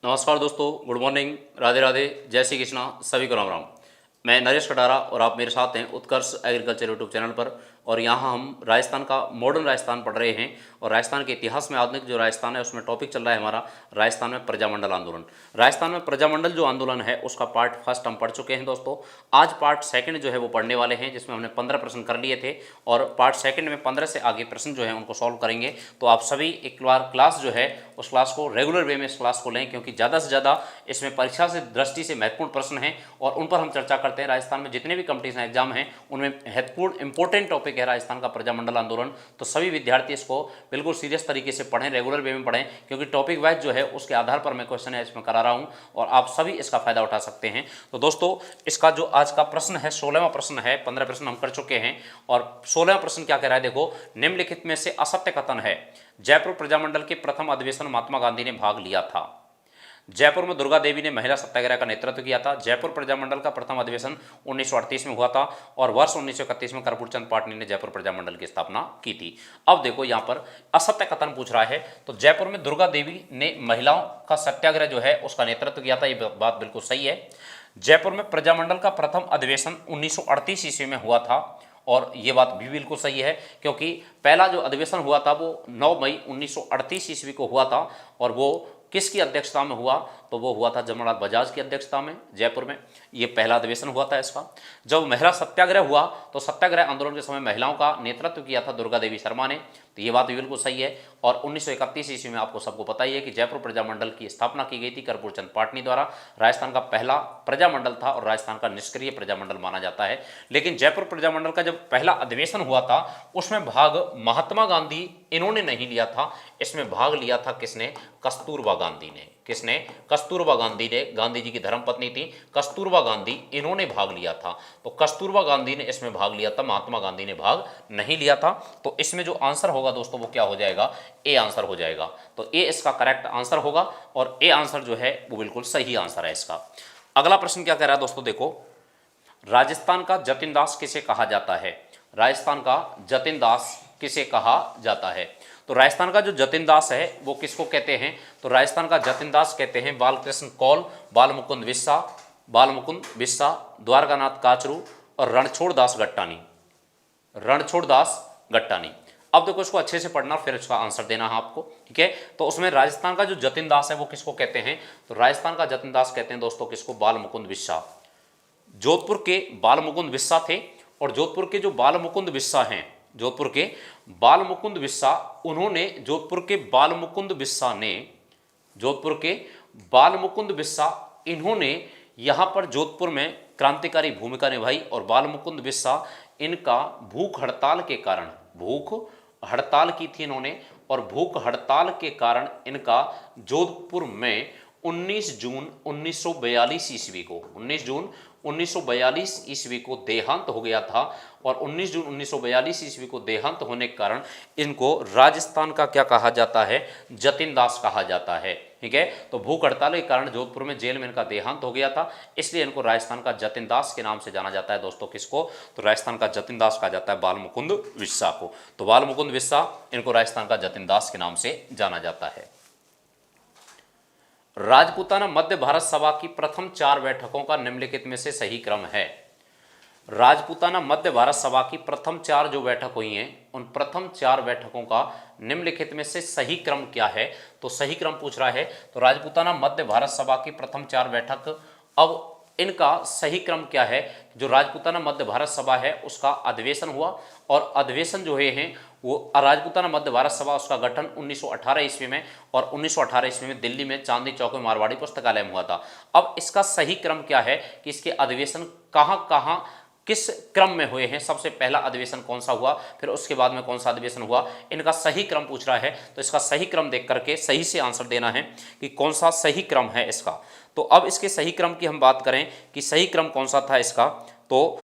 नमस्कार दोस्तों, good morning, Radhe Radhe, जय श्री कृष्णा, सभी को राम राम। मैं नरेश कटारा और आप मेरे साथ हैं उत्कर्ष एग्रीकल्चर यूट्यूब चैनल पर। और यहाँ हम राजस्थान का मॉडर्न राजस्थान पढ़ रहे हैं और राजस्थान के इतिहास में आधुनिक जो राजस्थान है उसमें टॉपिक चल रहा है हमारा राजस्थान में प्रजामंडल आंदोलन। राजस्थान में प्रजामंडल जो आंदोलन है उसका पार्ट फर्स्ट हम पढ़ चुके हैं दोस्तों। आज पार्ट सेकंड जो है वो पढ़ने वाले हैं, जिसमें हमने 15 प्रश्न कर लिए थे और पार्ट सेकंड में 15 से आगे प्रश्न जो है उनको सॉल्व करेंगे। तो आप सभी एक बार क्लास जो है उस क्लास को रेगुलर वे में इस क्लास को लें, क्योंकि ज़्यादा से ज़्यादा इसमें परीक्षा से दृष्टि से महत्वपूर्ण प्रश्न हैं और उन पर हम चर्चा करते हैं। राजस्थान में जितने भी कंपटीशन एग्जाम हैं उनमें महत्वपूर्ण इंपॉर्टेंट टॉपिक है राजस्थान का प्रजामंडल आंदोलन। तो सभी विद्यार्थी इसको बिल्कुल सीरियस तरीके से पढ़ें, रेगुलर वे में पढ़ें, क्योंकि टॉपिक वाइज जो है उसके आधार पर मैं क्वेश्चन है इसमें करा रहा हूँ और आप सभी इसका फायदा उठा सकते हैं। तो दोस्तों, इसका जो आज का प्रश्न है 16वां प्रश्न है। 15 प्रश्न हम कर चुके हैं और 16वां प्रश्न क्या कह रहा है, देखो। निम्नलिखित में से असत्य कथन है। जयपुर प्रजामंडल के प्रथम अधिवेशन महात्मा गांधी ने भाग लिया था। जयपुर में दुर्गा देवी ने महिला सत्याग्रह का नेतृत्व किया था। जयपुर प्रजामंडल का प्रथम अधिवेशन 1938 में हुआ था और वर्ष 1931 में कर्पूर चंद पाटनी ने जयपुर प्रजामंडल की स्थापना की थी। अब देखो यहाँ पर असत्य कथन पूछ रहा है, तो जयपुर में दुर्गा देवी ने महिलाओं का सत्याग्रह जो है उसका नेतृत्व किया था, ये बात बिल्कुल सही है। जयपुर में प्रजामंडल का प्रथम अधिवेशन 1938 ईस्वी में हुआ था और ये बात भी बिल्कुल सही है, क्योंकि पहला जो अधिवेशन हुआ था वो 9 मई 1938 ईस्वी को हुआ था और वो किसकी अध्यक्षता में हुआ, तो वो हुआ था जमनालाल बजाज की अध्यक्षता में जयपुर में। ये पहला अधिवेशन हुआ था इसका। जब महिला सत्याग्रह हुआ तो सत्याग्रह आंदोलन के समय महिलाओं का नेतृत्व किया था दुर्गा देवी शर्मा ने, तो ये बात भी बिल्कुल सही है। और 1931 ईस्वी में आपको सबको पता ही है कि जयपुर प्रजामंडल की स्थापना की गई थी कर्पूर चंद पाटनी द्वारा। राजस्थान का पहला प्रजामंडल था और राजस्थान का निष्क्रिय प्रजामंडल माना जाता है। लेकिन जयपुर प्रजामंडल का जब पहला अधिवेशन हुआ था उसमें भाग महात्मा गांधी इन्होंने नहीं लिया था, इसमें भाग लिया था किसने, कस्तूरबा गांधी ने। किसने, कस्तूरबा गांधी ने, गांधी जी की धर्मपत्नी थी कस्तूरबा गांधी, इन्होंने भाग लिया था। तो कस्तूरबा गांधी ने इसमें भाग लिया था, महात्मा गांधी ने भाग नहीं लिया था। तो इसमें जो आंसर होगा दोस्तों वो क्या हो जाएगा, ए आंसर हो जाएगा। तो ए इसका करेक्ट आंसर होगा और ए आंसर जो है वो बिल्कुल सही आंसर है इसका। अगला प्रश्न क्या कह रहा है दोस्तों, देखो। राजस्थान का जतिन दास किसे कहा जाता है। राजस्थान का जतिन दास किसे कहा जाता है। तो राजस्थान का जो जतिन दास है वो किसको कहते हैं, तो राजस्थान का जतिन दास कहते हैं बालकृष्ण कौल, बालमुकुंद बिस्सा, द्वारकानाथ काचरू और रणछोड़ दास गट्टानी। रणछोड़ दास गट्टानी। अब देखो इसको अच्छे से पढ़ना, फिर इसका आंसर देना है आपको, ठीक है। तो उसमें राजस्थान का जो जतिन दास है वो किसको कहते हैं, तो राजस्थान का जतिन दास कहते हैं दोस्तों किसको, बालमुकुंद बिस्सा। जोधपुर के बालमुकुंद बिस्सा थे और जोधपुर के जो बालमुकुंद बिस्सा हैं, जोधपुर के बालमुकुंद बिस्सा, उन्होंने जोधपुर के बालमुकुंद बिस्सा ने, जोधपुर के बालमुकुंद बिस्सा इन्होंने यहाँ पर जोधपुर में क्रांतिकारी भूमिका निभाई और बालमुकुंद बिस्सा इनका भूख हड़ताल के कारण, भूख हड़ताल की थी इन्होंने और भूख हड़ताल के कारण इनका जोधपुर में 19 जून 1942 ईस्वी को, 19 जून 1942 ईस्वी को देहांत हो गया था। और 19 जून 1942 ईस्वी को देहांत होने के कारण इनको राजस्थान का क्या कहा जाता है, जतिन दास कहा जाता है, ठीक है। तो भूख हड़ताल के कारण जोधपुर में जेल में इनका देहांत हो गया था, इसलिए इनको राजस्थान का जतिन दास के नाम से जाना जाता है दोस्तों। किसको, तो राजस्थान का जतिन दास कहा जाता है बालमुकुंद बिस्सा को। तो बालमुकुंद बिस्सा, इनको राजस्थान का जतिन दास के नाम से जाना जाता है। राजपूताना मध्य भारत सभा की प्रथम 4 बैठकों का निम्नलिखित में से सही क्रम है। राजपूताना मध्य भारत सभा की प्रथम 4 जो बैठक हुई हैं उन प्रथम 4 बैठकों का निम्नलिखित में से सही क्रम क्या है, तो सही क्रम पूछ रहा है। तो राजपूताना मध्य भारत सभा की प्रथम 4 बैठक, अब इनका सही क्रम क्या है, जो राजपूताना मध्य भारत सभा है उसका अधिवेशन हुआ और अधिवेशन जो है वो राजपूताना मध्य भारत सभा, उसका गठन 1918 ईस्वी में और 1918 ईस्वी में दिल्ली में चांदनी चौक में मारवाड़ी पुस्तकालय में हुआ था। अब इसका सही क्रम क्या है कि इसके अधिवेशन कहाँ कहाँ किस क्रम में हुए हैं, सबसे पहला अधिवेशन कौन सा हुआ, फिर उसके बाद में कौन सा अधिवेशन हुआ, इनका सही क्रम पूछ रहा है। तो इसका सही क्रम देख करके सही से आंसर देना है कि कौन सा सही क्रम है इसका। तो अब इसके सही क्रम की हम बात करें कि सही क्रम कौन सा था इसका, तो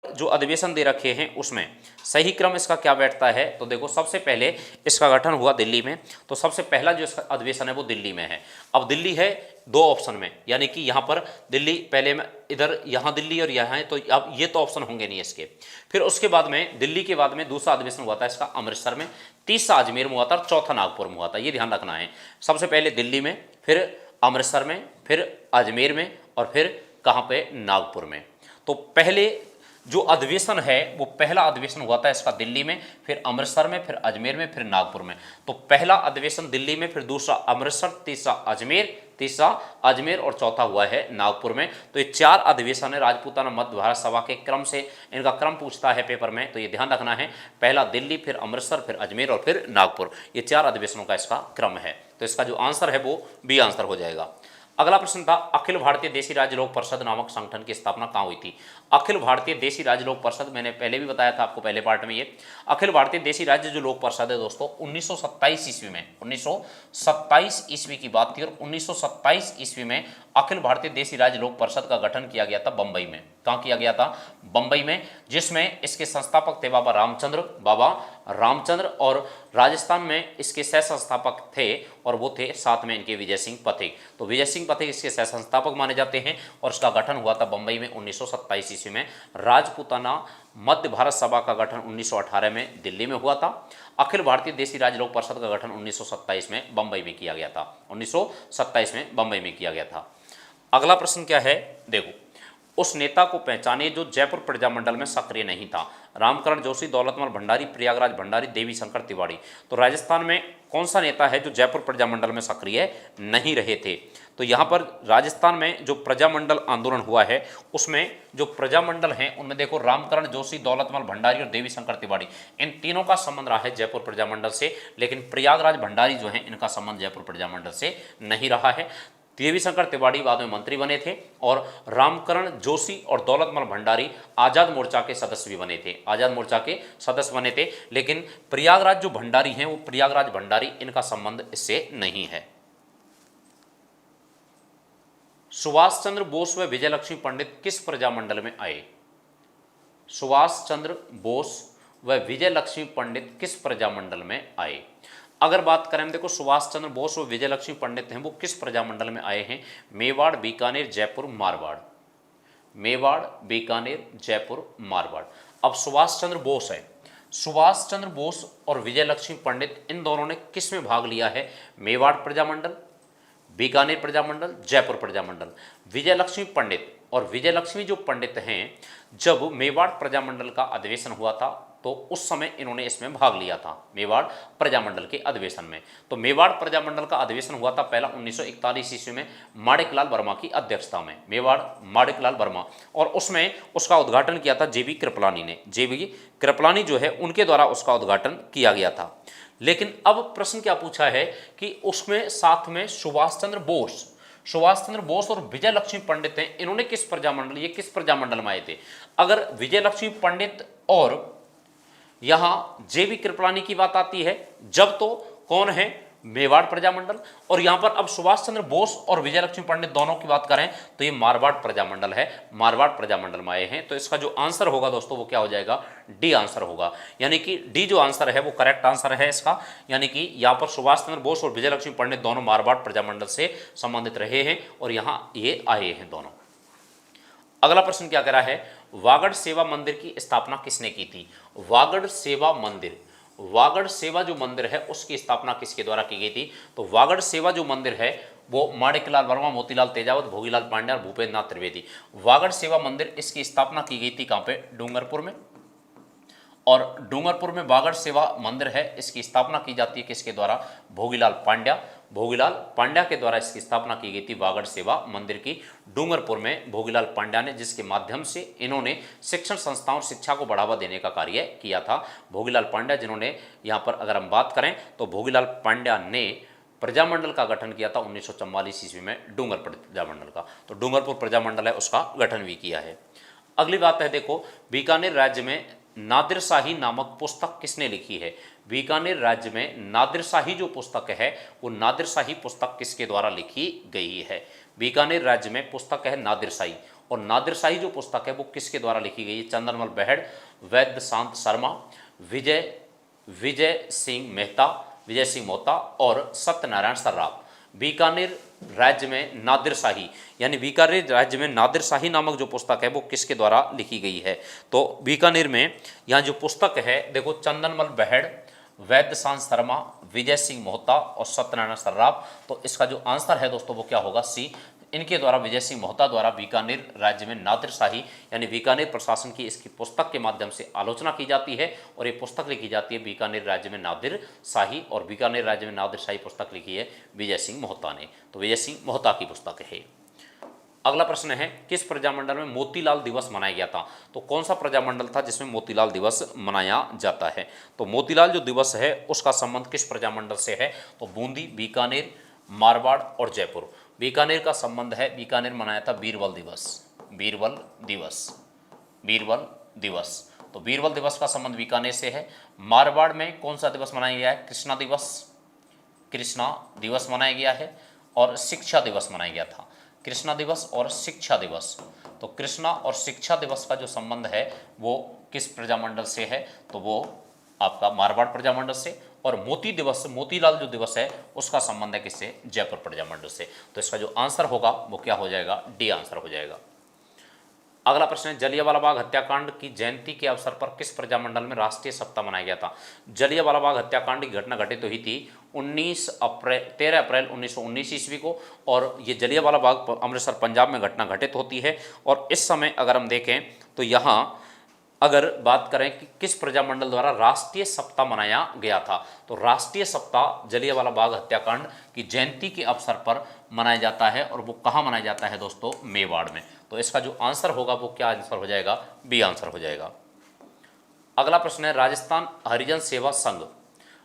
जो अधिवेशन दे रखे हैं उसमें सही क्रम इसका क्या बैठता है, तो देखो सबसे पहले इसका गठन हुआ दिल्ली में, तो सबसे पहला जो इसका अधिवेशन है वो दिल्ली में है। अब दिल्ली है 2 ऑप्शन में, यानी कि यहाँ पर दिल्ली पहले में, इधर यहाँ दिल्ली और यहाँ है, तो अब ये तो ऑप्शन होंगे नहीं इसके। फिर उसके बाद में दिल्ली के बाद में दूसरा अधिवेशन हुआ था इसका अमृतसर में, तीसरा अजमेर में हुआ था और चौथा नागपुर में हुआ था, ये ध्यान रखना है। सबसे पहले दिल्ली में, फिर अमृतसर में, फिर अजमेर में और फिर कहाँ पे, नागपुर में। तो पहले जो अधिवेशन है वो पहला अधिवेशन हुआ था इसका दिल्ली में, फिर अमृतसर में, फिर अजमेर में, फिर नागपुर में। तो पहला अधिवेशन दिल्ली में, फिर दूसरा अमृतसर, तीसरा अजमेर और चौथा हुआ है नागपुर में। तो ये 4 अधिवेशन है राजपूताना मध्य भारत सभा के क्रम से, इनका क्रम पूछता है पेपर में, तो ये ध्यान रखना है, पहला दिल्ली, फिर अमृतसर, फिर अजमेर और फिर नागपुर, ये 4 अधिवेशनों का इसका क्रम है। तो इसका जो आंसर है वो बी आंसर हो जाएगा। अगला प्रश्न था, अखिल भारतीय देशी राज्य लोक परिषद नामक संगठन की स्थापना कहाँ हुई थी? अखिल भारतीय देशी राज्य लोक परिषद, मैंने पहले भी बताया था आपको पहले पार्ट में, ये अखिल भारतीय देशी राज्य जो लोक परिषद है दोस्तों 1927 ईस्वी में, 1927 ईस्वी की बात थी, और 1927 ईस्वी में अखिल भारतीय देशी राज्य लोक परिषद का गठन किया गया था बंबई में। कहाँ किया गया था? बंबई में, जिसमें इसके संस्थापक थे बाबा रामचंद्र, और राजस्थान में इसके सह संस्थापक थे, और वो थे साथ में इनके विजय सिंह पथिक। तो विजय सिंह पथिक इसके सह संस्थापक माने जाते हैं, और इसका गठन हुआ था बंबई में 1927 ईस्वी में। राजपूताना मध्य भारत सभा का गठन 1918 में दिल्ली में हुआ था। अखिल भारतीय देशी राज्य लोक परिषद का गठन 1927 में बंबई में किया गया था, 1927 में बंबई में किया गया था। अगला प्रश्न क्या है, देखो, उस नेता को पहचानिए जो जयपुर प्रजामंडल में सक्रिय नहीं था। रामकरण जोशी, दौलतमल भंडारी, प्रयागराज भंडारी, देवी शंकर तिवारी। तो राजस्थान में कौन सा नेता है जो जयपुर प्रजामंडल में सक्रिय नहीं रहे थे? तो यहाँ पर राजस्थान में जो प्रजामंडल आंदोलन हुआ है उसमें जो प्रजामंडल हैं उनमें देखो रामकरण जोशी, दौलतमल भंडारी और देवी शंकर तिवारी, इन तीनों का संबंध रहा है जयपुर प्रजामंडल से, लेकिन प्रयागराज भंडारी जो है इनका संबंध जयपुर प्रजामंडल से नहीं रहा है। देवी शंकर तिवारी बाद में मंत्री बने थे, और रामकरण जोशी और दौलतमल भंडारी आज़ाद मोर्चा के सदस्य भी बने थे, आज़ाद मोर्चा के सदस्य बने थे, लेकिन प्रयागराज जो भंडारी हैं वो प्रयागराज भंडारी, इनका संबंध इससे नहीं है। सुभाष चंद्र बोस व विजयलक्ष्मी पंडित किस प्रजामंडल में आए? सुभाष चंद्र बोस व विजयलक्ष्मी पंडित किस प्रजामंडल में आए? अगर बात करें, देखो सुभाष चंद्र बोस और विजयलक्ष्मी पंडित हैं वो किस प्रजामंडल में आए हैं? मेवाड़, बीकानेर, जयपुर, मारवाड़। मेवाड़, बीकानेर, जयपुर, मारवाड़। अब सुभाष चंद्र बोस है, सुभाष चंद्र बोस और विजयलक्ष्मी पंडित, इन दोनों ने किस में भाग लिया है? मेवाड़ प्रजामंडल, बीकानेर प्रजामंडल, जयपुर प्रजामंडल। विजयलक्ष्मी पंडित और विजयलक्ष्मी जो पंडित हैं, जब मेवाड़ प्रजामंडल का अधिवेशन हुआ था तो उस समय इन्होंने इसमें भाग लिया था, मेवाड़ प्रजामंडल के अधिवेशन में। तो मेवाड़ प्रजामंडल का अधिवेशन हुआ था पहला 1941 ईस्वी में माणिकलाल वर्मा की अध्यक्षता में, मेवाड़ माणिकलाल वर्मा, और उसमें उसका उद्घाटन किया था जेबी कृपलानी ने, जेबी कृपलानी जो है उनके द्वारा उसका उद्घाटन किया गया था। लेकिन अब प्रश्न क्या पूछा है कि उसमें साथ में सुभाष चंद्र बोस और विजयलक्ष्मी पंडित हैं, इन्होंने किस प्रजामंडल, ये किस प्रजामंडल में आए थे? अगर विजयलक्ष्मी पंडित और यहां जेबी कृपलानी की बात आती है जब, तो कौन है? मेवाड़ प्रजामंडल। और यहां पर अब सुभाष चंद्र बोस और विजयलक्ष्मी पंडित दोनों की बात करें तो ये मारवाड़ प्रजामंडल है, मारवाड़ प्रजामंडल में आए हैं। तो इसका जो आंसर होगा दोस्तों वो क्या हो जाएगा? डी आंसर होगा, यानी कि डी जो आंसर है वो करेक्ट आंसर है इसका, यानी कि यहां पर सुभाष चंद्र बोस और विजयलक्ष्मी पंडित दोनों मारवाड़ प्रजामंडल से संबंधित रहे हैं और यहां ये आए हैं दोनों। अगला प्रश्न क्या कह रहा है? वागड़ सेवा मंदिर की स्थापना किसने की थी? वागड़ सेवा मंदिर, वागड़ सेवा जो मंदिर है उसकी स्थापना किसके द्वारा की गई थी? तो वागड़ सेवा जो मंदिर है वो माणिकलाल वर्मा, मोतीलाल तेजावत, भोगीलाल पांड्या और भूपेंद्र नाथ त्रिवेदी। वागड़ सेवा मंदिर इसकी स्थापना की गई थी कहाँ पे? डूंगरपुर में। और डूंगरपुर में वागड़ सेवा मंदिर है, इसकी स्थापना की जाती है किसके द्वारा? भोगीलाल पांड्या के द्वारा इसकी स्थापना की गई थी वागड़ सेवा मंदिर की, डूंगरपुर में भोगीलाल पांड्या ने, जिसके माध्यम से इन्होंने शिक्षण संस्थाओं और शिक्षा को बढ़ावा देने का कार्य किया था। भोगीलाल पांड्या जिन्होंने, यहाँ पर अगर हम बात करें तो भोगीलाल पांड्या ने प्रजामंडल का गठन किया था 1944 ईस्वी में, डूंगर प्रजामंडल का। तो डूंगरपुर प्रजामंडल है उसका गठन भी किया है। अगली बात है, देखो बीकानेर राज्य में नादिर शाही नामक पुस्तक किसने लिखी है? बीकानेर राज्य में नादिर शाही जो पुस्तक है वो नादिर शाही पुस्तक किसके द्वारा लिखी गई है? बीकानेर राज्य में पुस्तक है नादिर शाही, और नादिर शाही जो पुस्तक है वो किसके द्वारा लिखी गई है? चंदनमल बेहड़, वैद्य शांत शर्मा, विजय सिंह मोहता और सत्यनारायण सर्राफ। बीकानेर राज्य में नादिर शाही, यानी बीकानेर राज्य में नादिर शाही नामक जो पुस्तक है वो किसके द्वारा लिखी गई है? तो बीकानेर में यहाँ जो पुस्तक है देखो, चंदनमल बेहड़, वैद्य शांत शर्मा, विजय सिंह मोहता और सत्यनारायण सर्राफ। तो इसका जो आंसर है दोस्तों वो क्या होगा, सी। इनके द्वारा, विजय सिंह मोहता द्वारा बीकानेर राज्य में नादिरशाही यानी बीकानेर प्रशासन की इसकी पुस्तक के माध्यम से आलोचना की जाती है और ये पुस्तक लिखी जाती है बीकानेर राज्य में नादिरशाही, और बीकानेर राज्य में नादिरशाही पुस्तक लिखी है विजय सिंह मोहता ने। तो विजय सिंह मोहता की पुस्तक है। अगला प्रश्न है, किस प्रजामंडल में मोतीलाल दिवस मनाया गया था? तो कौन सा प्रजामंडल था जिसमें मोतीलाल दिवस मनाया जाता है? तो मोतीलाल जो दिवस है उसका संबंध किस प्रजामंडल से है? तो बूंदी, बीकानेर, मारवाड़ और जयपुर। बीकानेर का संबंध है, बीकानेर मनाया था बीरबल दिवस, बीरबल दिवस, बीरबल दिवस। तो बीरबल दिवस का संबंध बीकानेर से है। मारवाड़ में कौन सा दिवस मनाया गया है? कृष्णा दिवस, कृष्णा दिवस मनाया गया है। और शिक्षा दिवस मनाया गया था, कृष्णा दिवस और शिक्षा दिवस। तो कृष्णा और शिक्षा दिवस का जो संबंध है वो किस प्रजामंडल से है? तो वो आपका मारवाड़ प्रजामंडल से। और मोती दिवस, मोतीलाल जो दिवस है उसका संबंध है किससे? जयपुर प्रजामंडल से। तो इसका जो आंसर होगा वो क्या हो जाएगा? डी आंसर हो जाएगा। अगला प्रश्न है, जलियांवाला बाग हत्याकांड की जयंती के अवसर पर किस प्रजामंडल में राष्ट्रीय सप्ताह मनाया गया था? जलियांवाला बाग हत्याकांड की घटना घटित हुई थी 13 अप्रैल 1919 ईस्वी को, और ये जलियांवाला बाग अमृतसर पंजाब में घटना घटित होती है। और इस समय अगर हम देखें तो यहाँ अगर बात करें कि किस प्रजामंडल द्वारा राष्ट्रीय सप्ताह मनाया गया था, तो राष्ट्रीय सप्ताह जलियांवाला बाग हत्याकांड की जयंती के अवसर पर मनाया जाता है, और वो कहाँ मनाया जाता है दोस्तों? मेवाड़ में। तो इसका जो आंसर होगा वो क्या आंसर हो जाएगा? बी आंसर हो जाएगा। अगला प्रश्न है, राजस्थान हरिजन सेवा संघ,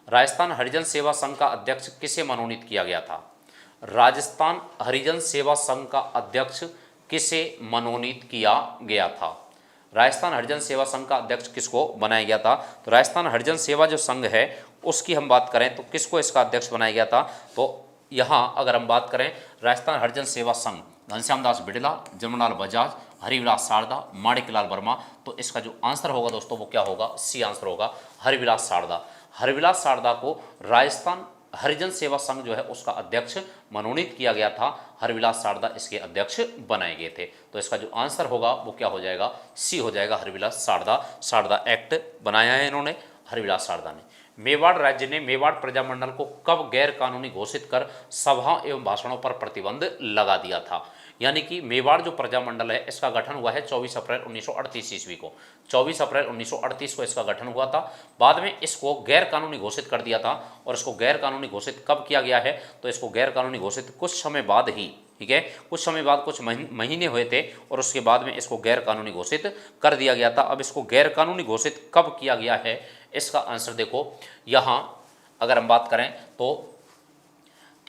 राजस्थान हरिजन सेवा संघ का अध्यक्ष किसे मनोनीत किया गया था? राजस्थान हरिजन सेवा संघ का अध्यक्ष किसे मनोनीत किया गया था? राजस्थान हरिजन सेवा संघ का अध्यक्ष किसको बनाया गया था? तो राजस्थान हरिजन सेवा जो संघ है उसकी हम बात करें तो किसको इसका अध्यक्ष बनाया गया था? तो यहाँ अगर हम बात करें राजस्थान हरिजन सेवा संघ, घनश्याम दास बिड़ला, जमनालाल बजाज, हरिविलास शारदा, माणिकलाल वर्मा। तो इसका जो आंसर होगा दोस्तों वो क्या होगा? सी आंसर होगा, हरिविलास शारदा। हरिविलास शारदा को राजस्थान हरिजन सेवा संघ जो है उसका अध्यक्ष मनोनीत किया गया था। हरिविलास शारदा इसके अध्यक्ष बनाए गए थे। तो इसका जो आंसर होगा वो क्या हो जाएगा? सी हो जाएगा, हरिविलास शारदा। शारदा एक्ट बनाया है इन्होंने, हरिविलास शारदा ने। मेवाड़ राज्य ने मेवाड़ प्रजामंडल को कब गैर कानूनी घोषित कर सभाओं एवं भाषणों पर प्रतिबंध लगा दिया था? यानी कि मेवाड़ जो प्रजामंडल है इसका गठन हुआ है 24 अप्रैल 1938 ईस्वी को। 24 अप्रैल 1938 को इसका गठन हुआ था। बाद में इसको गैर कानूनी घोषित कर दिया था, और इसको गैर कानूनी घोषित कब किया गया है? तो इसको गैर कानूनी घोषित कुछ समय बाद ही, ठीक है, कुछ समय बाद, कुछ महीने हुए थे, और उसके बाद में इसको गैर कानूनी घोषित कर दिया गया था। अब इसको गैर कानूनी घोषित कब किया गया है? इसका आंसर देखो, यहाँ अगर हम बात करें तो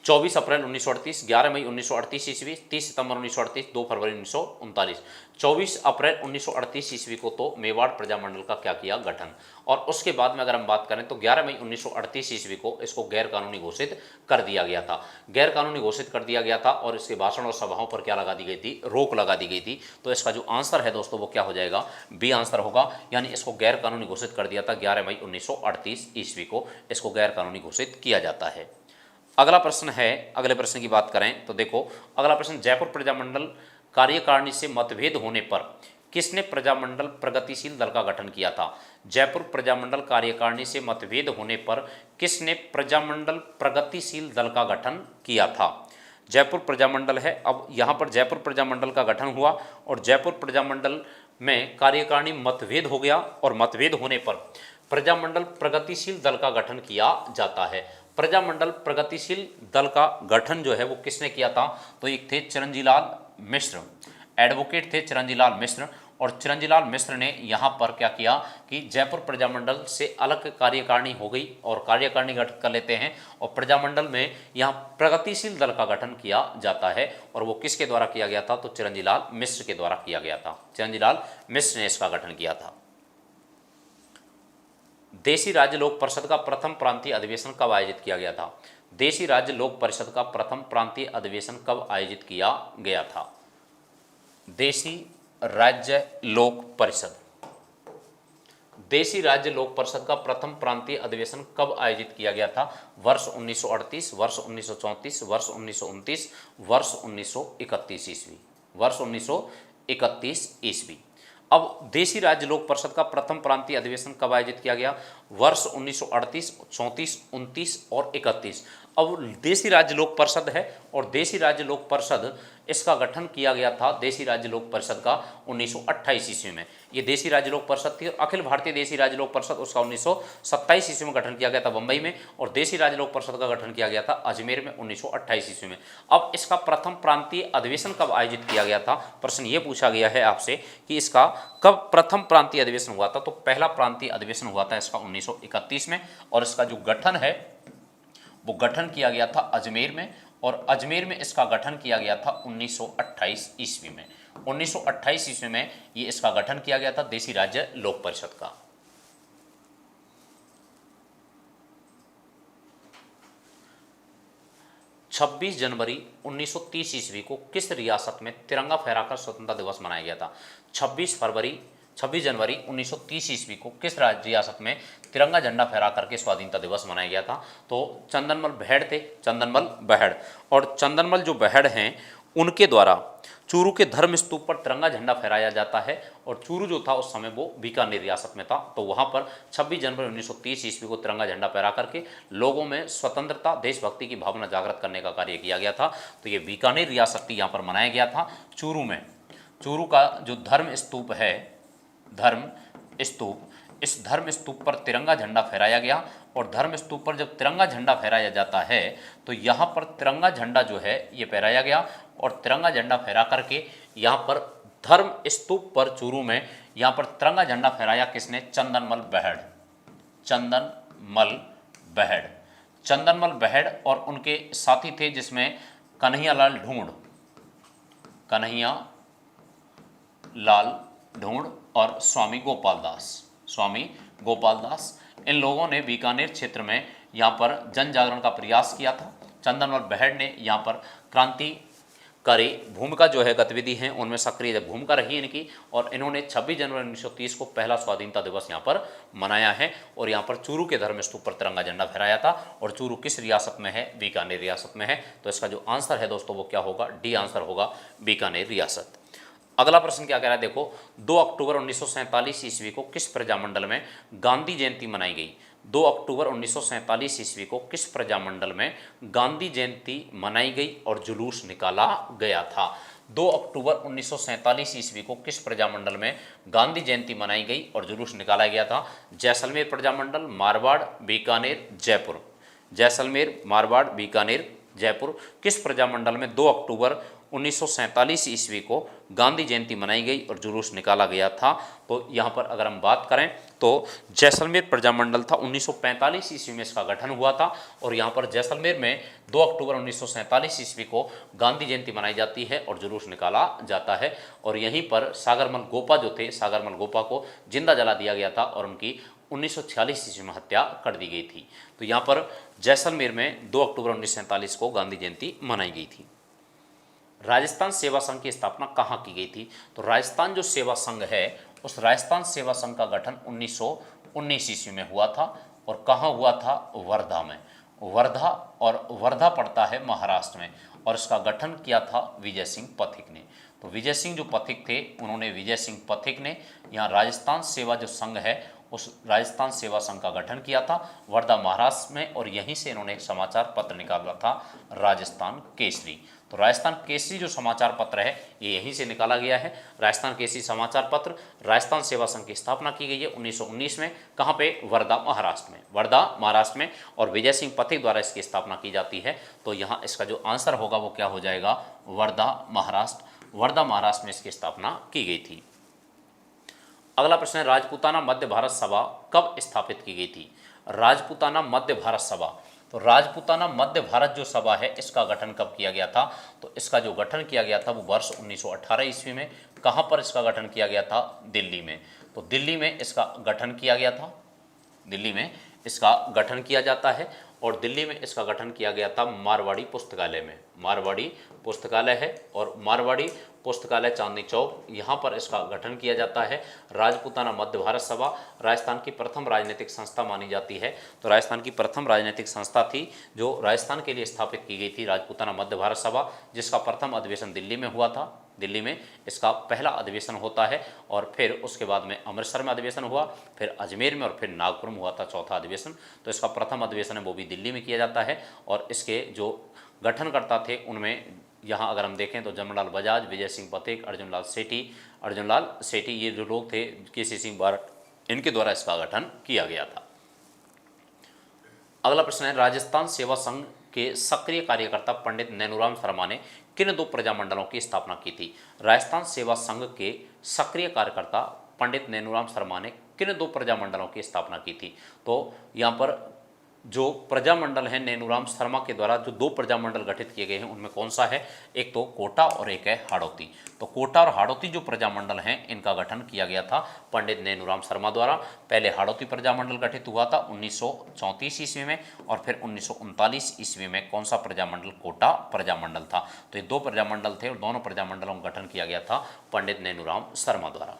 24 अप्रैल 1938, 11 मई 1938 ईस्वी, 30 सितंबर 1938, 2 फरवरी 1939। 24 अप्रैल 1938 ईस्वी को तो मेवाड़ प्रजामंडल का क्या किया? गठन। और उसके बाद में अगर हम बात करें तो 11 मई 1938 ईस्वी को इसको गैर कानूनी घोषित कर दिया गया था। गैर कानूनी घोषित कर दिया गया था, और इसके भाषण और सभाओं पर क्या लगा दी गई थी? रोक लगा दी गई थी। तो इसका जो आंसर है दोस्तों वो क्या हो जाएगा? बी आंसर होगा, यानी इसको गैर कानूनी घोषित कर दिया था 11 मई 1938 ईस्वी को इसको गैर कानूनी घोषित किया जाता है। अगला प्रश्न है, अगले प्रश्न की बात करें तो देखो अगला प्रश्न, जयपुर प्रजामंडल कार्यकारिणी से मतभेद होने पर किसने प्रजामंडल प्रगतिशील दल का गठन किया था? जयपुर प्रजामंडल कार्यकारिणी से मतभेद होने पर किसने प्रजामंडल प्रगतिशील दल का गठन किया था? जयपुर प्रजामंडल है, अब यहाँ पर जयपुर प्रजामंडल का गठन हुआ, और जयपुर प्रजामंडल में कार्यकारिणी मतभेद हो गया, और मतभेद होने पर प्रजामंडल प्रगतिशील दल का गठन किया जाता है। प्रजामंडल प्रगतिशील दल का गठन जो है वो किसने किया था? तो एक थे चिरंजीलाल मिश्र, एडवोकेट थे चिरंजीलाल मिश्र, और चिरंजीलाल मिश्र ने यहाँ पर क्या किया कि जयपुर प्रजामंडल से अलग कार्यकारिणी हो गई, और कार्यकारिणी गठित कर लेते हैं, और प्रजामंडल में यहाँ प्रगतिशील दल का गठन किया जाता है, और वो किसके द्वारा किया गया था? तो चिरंजीलाल मिश्र के द्वारा किया गया था। चिरंजीलाल मिश्र ने इसका गठन किया था। देशी राज्य लोक परिषद का प्रथम प्रांतीय अधिवेशन कब आयोजित किया गया था? देशी राज्य लोक परिषद का प्रथम प्रांतीय अधिवेशन कब आयोजित किया गया था? देशी राज्य लोक परिषद, देशी राज्य लोक परिषद का प्रथम प्रांतीय अधिवेशन कब आयोजित किया गया था? वर्ष 1938, वर्ष 1934, वर्ष 1929, वर्ष 1931 ईस्वी, वर्ष 1931 ईस्वी। अब देशी राज्य लोक परिषद का प्रथम प्रांतीय अधिवेशन कब आयोजित किया गया? वर्ष 1938, 34, 29 और 31। अब देशी राज्य लोक परिषद है और देशी राज्य लोक परिषद इसका गठन किया गया था देशी राज्य लोक परिषद का 1928 ईस्वी में। ये देशी राज्य लोक परिषद थी और अखिल भारतीय देशी राज्य लोक परिषद उसका 1927 ईस्वी में गठन किया गया था बंबई में, और देशी राज्य लोक परिषद का गठन किया गया था अजमेर में 1928 ईस्वी में। अब इसका प्रथम प्रांतीय अधिवेशन कब आयोजित किया गया था? प्रश्न ये पूछा गया है आपसे कि इसका कब प्रथम प्रांतीय अधिवेशन हुआ था। तो पहला प्रांतीय अधिवेशन हुआ था इसका 1931 में, और इसका जो गठन है वो गठन किया गया था अजमेर में, और अजमेर में इसका गठन किया गया था 1928 ईस्वी में। 1928 ईस्वी में ये इसका गठन किया गया था देशी राज्य लोक परिषद का। छब्बीस जनवरी 1930 ईस्वी को किस रियासत में तिरंगा फहराकर स्वतंत्रता दिवस मनाया गया था? 26 जनवरी 1930 ईस्वी को किस रियासत में तिरंगा झंडा फहरा करके स्वाधीनता दिवस मनाया गया था? तो चंदनमल बहड़ थे, चंदनमल बहड़। और चंदनमल जो बहड़ हैं उनके द्वारा चूरू के धर्म स्तूप पर तिरंगा झंडा फहराया जाता है, और चूरू जो था उस समय वो बीकानेर रियासत में था, तो वहाँ पर 26 जनवरी 1930 ईस्वी को तिरंगा झंडा फहरा करके लोगों में स्वतंत्रता देशभक्ति की भावना जागृत करने का कार्य किया गया था। तो ये बीकानेर रियासत थी, यहाँ पर मनाया गया था चूरू में। चूरू का जो धर्म स्तूप है, धर्म स्तूप, इस धर्म स्तूप पर तिरंगा झंडा फहराया गया, और धर्म स्तूप पर जब तिरंगा झंडा फहराया जाता है तो यहाँ पर तिरंगा झंडा जो है ये फहराया गया, और तिरंगा झंडा फहरा करके यहाँ पर धर्म स्तूप पर चूरू में यहाँ पर तिरंगा झंडा फहराया किसने? चंदनमल बहड़। चंदनमल बहड़, चंदनमल बहड़ और उनके साथी थे जिसमें कन्हैयालाल ढूंढ, कन्हैयालाल ढूंढ और स्वामी गोपाल दास, स्वामी गोपाल दास। इन लोगों ने बीकानेर क्षेत्र में यहाँ पर जन जागरण का प्रयास किया था। चंदनमल बहड़ ने यहाँ पर क्रांतिकारी भूमिका जो है गतिविधि हैं उनमें सक्रिय भूमिका रही इनकी, और इन्होंने 26 जनवरी 1930 को पहला स्वाधीनता दिवस यहाँ पर मनाया है, और यहाँ पर चूरू के धर्म स्तूप पर तिरंगा झंडा फहराया था। और चूरू किस रियासत में है? बीकानेर रियासत में है। तो इसका जो आंसर है दोस्तों वो क्या होगा? डी आंसर होगा, बीकानेर रियासत। अगला प्रश्न क्या कह रहा है देखो, 2 अक्टूबर 1947 ईस्वी को किस प्रजामंडल में गांधी जयंती मनाई गई? 2 अक्टूबर 1947 ईस्वी को किस प्रजामंडल में गांधी जयंती मनाई गई और जुलूस निकाला गया था? 2 अक्टूबर 1947 ईस्वी को किस प्रजामंडल में गांधी जयंती मनाई गई और जुलूस निकाला गया था? जैसलमेर प्रजामंडल, मारवाड़, बीकानेर, जयपुर। जैसलमेर, मारवाड़, बीकानेर, जयपुर किस प्रजामंडल में 2 अक्टूबर 1947 ईस्वी को गांधी जयंती मनाई गई और जुलूस निकाला गया था? तो यहाँ पर अगर हम बात करें तो जैसलमेर प्रजामंडल था, 1945 ईस्वी में इसका गठन हुआ था, और यहाँ पर जैसलमेर में 2 अक्टूबर 1947 ईस्वी को गांधी जयंती मनाई जाती है और जुलूस निकाला जाता है। और यहीं पर सागरमल गोपा जो थे, सागरमल गोपा को जिंदा जला दिया गया था और उनकी 1946 ईस्वी में हत्या कर दी गई थी। तो यहाँ पर जैसलमेर में 2 अक्टूबर 1947 को गांधी जयंती मनाई गई थी। राजस्थान सेवा संघ की स्थापना कहाँ की गई थी? तो राजस्थान जो सेवा संघ है उस राजस्थान सेवा संघ का गठन 1919 ईस्वी में हुआ था, और कहाँ हुआ था? वर्धा में। वर्धा, और वर्धा पड़ता है महाराष्ट्र में, और इसका गठन किया था विजय सिंह पथिक ने। तो विजय सिंह जो पथिक थे उन्होंने, विजय सिंह पथिक ने यहाँ राजस्थान सेवा जो संघ है उस राजस्थान सेवा संघ का गठन किया था वर्धा महाराष्ट्र में, और यहीं से इन्होंने एक समाचार पत्र निकाला था, राजस्थान केसरी। तो राजस्थान केसरी जो समाचार पत्र है ये यहीं से निकाला गया है। राजस्थान केसरी समाचार पत्र, राजस्थान सेवा संघ की स्थापना की गई है 1919 में। कहाँ पे? वर्धा महाराष्ट्र में, वर्धा महाराष्ट्र में, और विजय सिंह पथिक द्वारा इसकी स्थापना की जाती है। तो यहाँ इसका जो आंसर होगा वो क्या हो जाएगा? वर्धा महाराष्ट्र। वर्धा महाराष्ट्र में इसकी स्थापना की गई थी। अगला प्रश्न है, राजपूताना मध्य भारत सभा कब स्थापित की गई थी? राजपूताना मध्य भारत सभा, तो राजपूताना मध्य भारत जो सभा है इसका गठन कब किया गया था? तो इसका जो गठन किया गया था वो वर्ष 1918 ईस्वी में। कहाँ पर इसका गठन किया गया था? दिल्ली में। तो दिल्ली में इसका गठन किया गया था, दिल्ली में इसका गठन किया जाता है, और दिल्ली में इसका गठन किया गया था मारवाड़ी पुस्तकालय में। मारवाड़ी पुस्तकालय है, और मारवाड़ी पुस्तकालय चांदनी चौक, यहाँ पर इसका गठन किया जाता है। राजपूताना मध्य भारत सभा राजस्थान की प्रथम राजनीतिक संस्था मानी जाती है। तो राजस्थान की प्रथम राजनीतिक संस्था थी जो राजस्थान के लिए स्थापित की गई थी, राजपूताना मध्य भारत सभा, जिसका प्रथम अधिवेशन दिल्ली में हुआ था। दिल्ली में इसका पहला अधिवेशन होता है और फिर उसके बाद में अमृतसर में अधिवेशन हुआ, फिर अजमेर में और फिर नागपुर में हुआ था चौथा अधिवेशन। तो इसका प्रथम अधिवेशन है वो भी दिल्ली में किया जाता है और इसके जो गठनकर्ता थे उनमें यहाँ अगर हम देखें तो जमनालाल बजाज, विजय सिंह पथिक, अर्जुन लाल सेठी ये जो लोग थे, केसी सिंह बारट, इनके द्वारा इसका गठन किया गया था। अगला प्रश्न है, राजस्थान सेवा संघ के सक्रिय कार्यकर्ता पंडित नैनूराम शर्मा ने किन 2 प्रजामंडलों की स्थापना की थी? राजस्थान सेवा संघ के सक्रिय कार्यकर्ता पंडित नैनूराम शर्मा ने किन 2 प्रजामंडलों की स्थापना की थी? तो यहाँ पर जो प्रजामंडल है नैनूराम शर्मा के द्वारा जो 2 प्रजामंडल गठित किए गए हैं उनमें कौन सा है? एक तो कोटा और एक है हाड़ौती। तो कोटा और हाड़ौती जो प्रजामंडल हैं इनका गठन किया गया था पंडित नैनूराम शर्मा द्वारा। पहले हाड़ौती प्रजामंडल गठित हुआ था 1934 ईस्वी में और फिर 1939 ईस्वी में कौन सा प्रजामंडल? कोटा प्रजामंडल था। तो ये 2 प्रजामंडल थे और दोनों प्रजामंडलों का गठन किया गया था पंडित नैनूराम शर्मा द्वारा।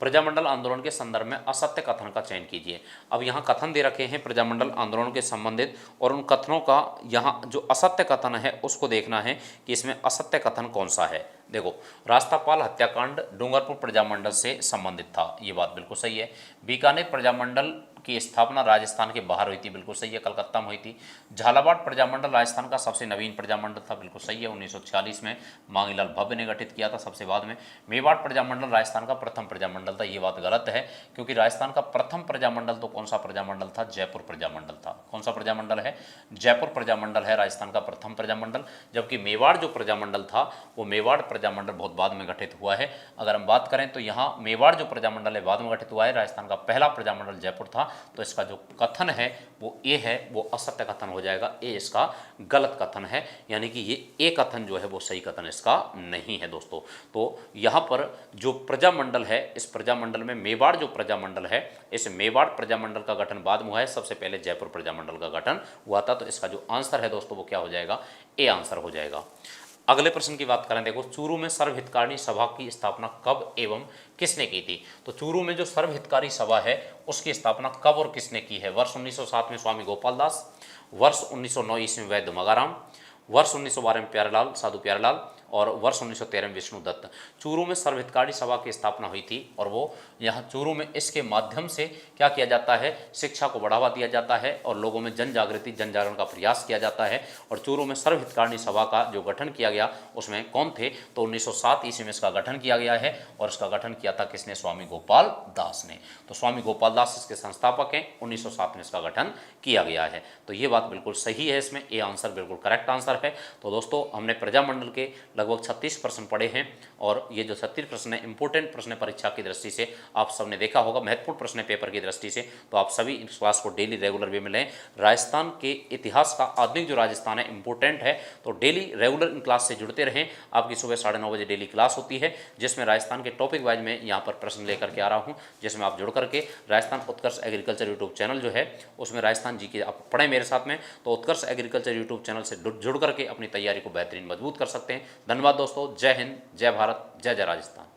प्रजामंडल आंदोलन के संदर्भ में असत्य कथन का चयन कीजिए। अब यहाँ कथन दे रखे हैं प्रजामंडल आंदोलन के संबंधित और उन कथनों का यहाँ जो असत्य कथन है उसको देखना है कि इसमें असत्य कथन कौन सा है। देखो, रास्तापाल हत्याकांड डूंगरपुर प्रजामंडल से संबंधित था, ये बात बिल्कुल सही है। बीकानेर प्रजामंडल की स्थापना राजस्थान के बाहर हुई थी, बिल्कुल सही है, कलकत्ता में हुई थी। झालावाड़ प्रजामंडल राजस्थान का सबसे नवीन प्रजामंडल था, बिल्कुल सही है, 1946 में मांगीलाल भव्य ने गठित किया था सबसे बाद में। मेवाड़ प्रजामंडल राजस्थान का प्रथम प्रजामंडल था, ये बात गलत है क्योंकि राजस्थान का प्रथम प्रजामंडल तो कौन सा प्रजामंडल था? जयपुर प्रजामंडल था। कौन सा प्रजामंडल है? जयपुर प्रजामंडल है राजस्थान का प्रथम प्रजामंडल। जबकि मेवाड़ जो प्रजामंडल था वो मेवाड़ प्रजामंडल बहुत बाद में गठित हुआ है। अगर हम बात करें तो यहाँ मेवाड़ जो प्रजामंडल है बाद में गठित हुआ है, राजस्थान का पहला प्रजामंडल जयपुर था। तो इसका जो कथन है वो ए है, वो असत्य कथन हो जाएगा। ए इसका गलत कथन है, यानी कि ये ए कथन जो है वो सही कथन इसका नहीं है दोस्तों। तो यहाँ पर जो प्रजामंडल है, इस प्रजामंडल में मेवाड़ जो प्रजामंडल है, इस मेवाड़ प्रजामंडल का गठन बाद में हुआ है, सबसे पहले जयपुर प्रजामंडल का गठन हुआ था। तो इसका जो आंसर है दोस्तों वो क्या हो जाएगा? ए आंसर हो जाएगा। अगले प्रश्न की बात करें, देखो, चूरू में सर्वहितकारी सभा की स्थापना कब एवं किसने की थी? तो चूरू में जो सर्वहितकारी सभा है उसकी स्थापना कब और किसने की है? वर्ष 1907 में स्वामी गोपाल दास, वर्ष 1909 ईस्वी में वैद्य मगाराम, वर्ष 1912 में प्यारेलाल, साधु प्यारेलाल और वर्ष 1913 में विष्णु दत्त। चूरू में सर्वहितकारी सभा की स्थापना हुई थी और वो यहाँ चूरू में इसके माध्यम से क्या किया जाता है? शिक्षा को बढ़ावा दिया जाता है और लोगों में जन जागृति जन जागरण का प्रयास किया जाता है। और चूरू में सर्वहितकारी सभा का जो गठन किया गया उसमें कौन थे? तो 1907 ईस्वी में इसका गठन किया गया है और इसका गठन किया था किसने? स्वामी गोपाल दास ने। तो स्वामी गोपाल दास इसके संस्थापक हैं, 1907 में इसका गठन किया गया है। तो ये बात बिल्कुल सही है, इसमें ए आंसर बिल्कुल करेक्ट आंसर है। तो दोस्तों हमने प्रजामंडल के लगभग 36 प्रश्न पढ़े हैं और ये जो 36 प्रश्न है इंपोर्टेंट प्रश्न परीक्षा की दृष्टि से आप सबने देखा होगा, महत्वपूर्ण प्रश्न है पेपर की दृष्टि से। तो आप सभी इस क्लास को डेली रेगुलर वे में लें। राजस्थान के इतिहास का आधुनिक जो राजस्थान है इंपोर्टेंट है, तो डेली रेगुलर इन क्लास से जुड़ते रहें। आपकी सुबह 9:30 बजे डेली क्लास होती है जिसमें राजस्थान के टॉपिक वाइज में यहाँ पर प्रश्न लेकर के आ रहा हूँ, जिसमें आप जुड़ करके राजस्थान उत्कर्ष एग्रीकल्चर यूट्यूब चैनल जो है उसमें राजस्थान जी के आप पढ़ें मेरे साथ में। तो उत्कर्ष एग्रीकल्चर यूट्यूब चैनल से जुड़ करके अपनी तैयारी को बेहतरीन मजबूत कर सकते हैं। धन्यवाद दोस्तों। जय हिंद, जय भारत, जय जय राजस्थान।